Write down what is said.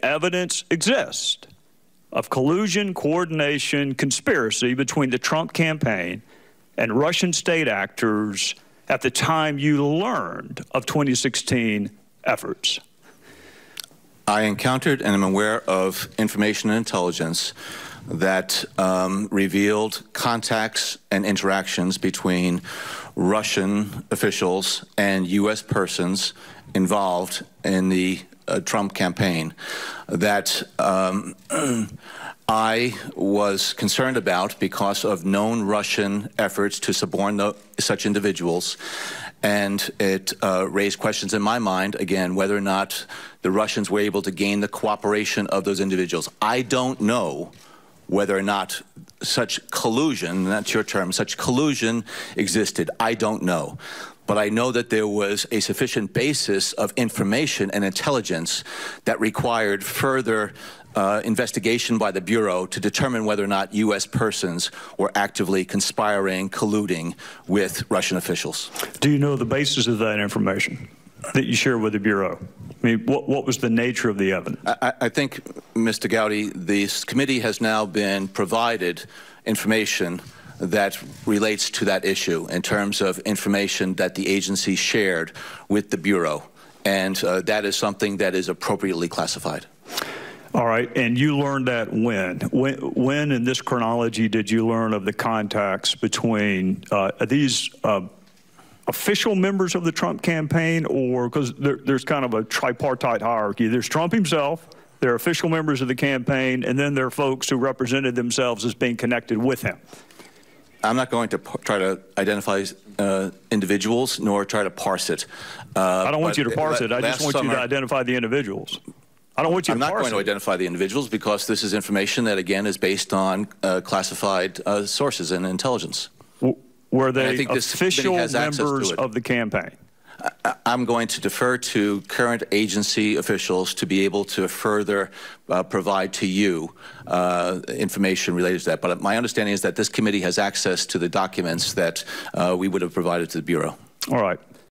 Evidence exists of collusion, coordination, conspiracy between the Trump campaign and Russian state actors at the time you learned of 2016 efforts? I encountered and am aware of information and intelligence that revealed contacts and interactions between Russian officials and U.S. persons involved in the Trump campaign that I was concerned about because of known Russian efforts to suborn such individuals. And it raised questions in my mind, again, whether or not the Russians were able to gain the cooperation of those individuals. I don't know whether or not such collusion, that's your term, such collusion existed. I don't know. But I know that there was a sufficient basis of information and intelligence that required further investigation by the Bureau to determine whether or not U.S. persons were actively conspiring, colluding with Russian officials. Do you know the basis of that information that you share with the Bureau? I mean, what was the nature of the evidence? I think, Mr. Gowdy, this committee has now been provided information that relates to that issue in terms of information that the agency shared with the Bureau. And that is something that is appropriately classified. All right, and you learned that when in this chronology did you learn of the contacts between these official members of the Trump campaign, or because there's kind of a tripartite hierarchy. There's Trump himself, there are official members of the campaign, and then there are folks who represented themselves as being connected with him. I'm not going to try to identify individuals nor try to parse it. I don't want you to parse it. I just want you to identify the individuals. I don't want you to parse it. I'm not going to identify the individuals because this is information that, again, is based on classified sources and intelligence. Were they official members of the campaign? I'm going to defer to current agency officials to be able to further provide to you information related to that. But my understanding is that this committee has access to the documents that we would have provided to the Bureau. All right.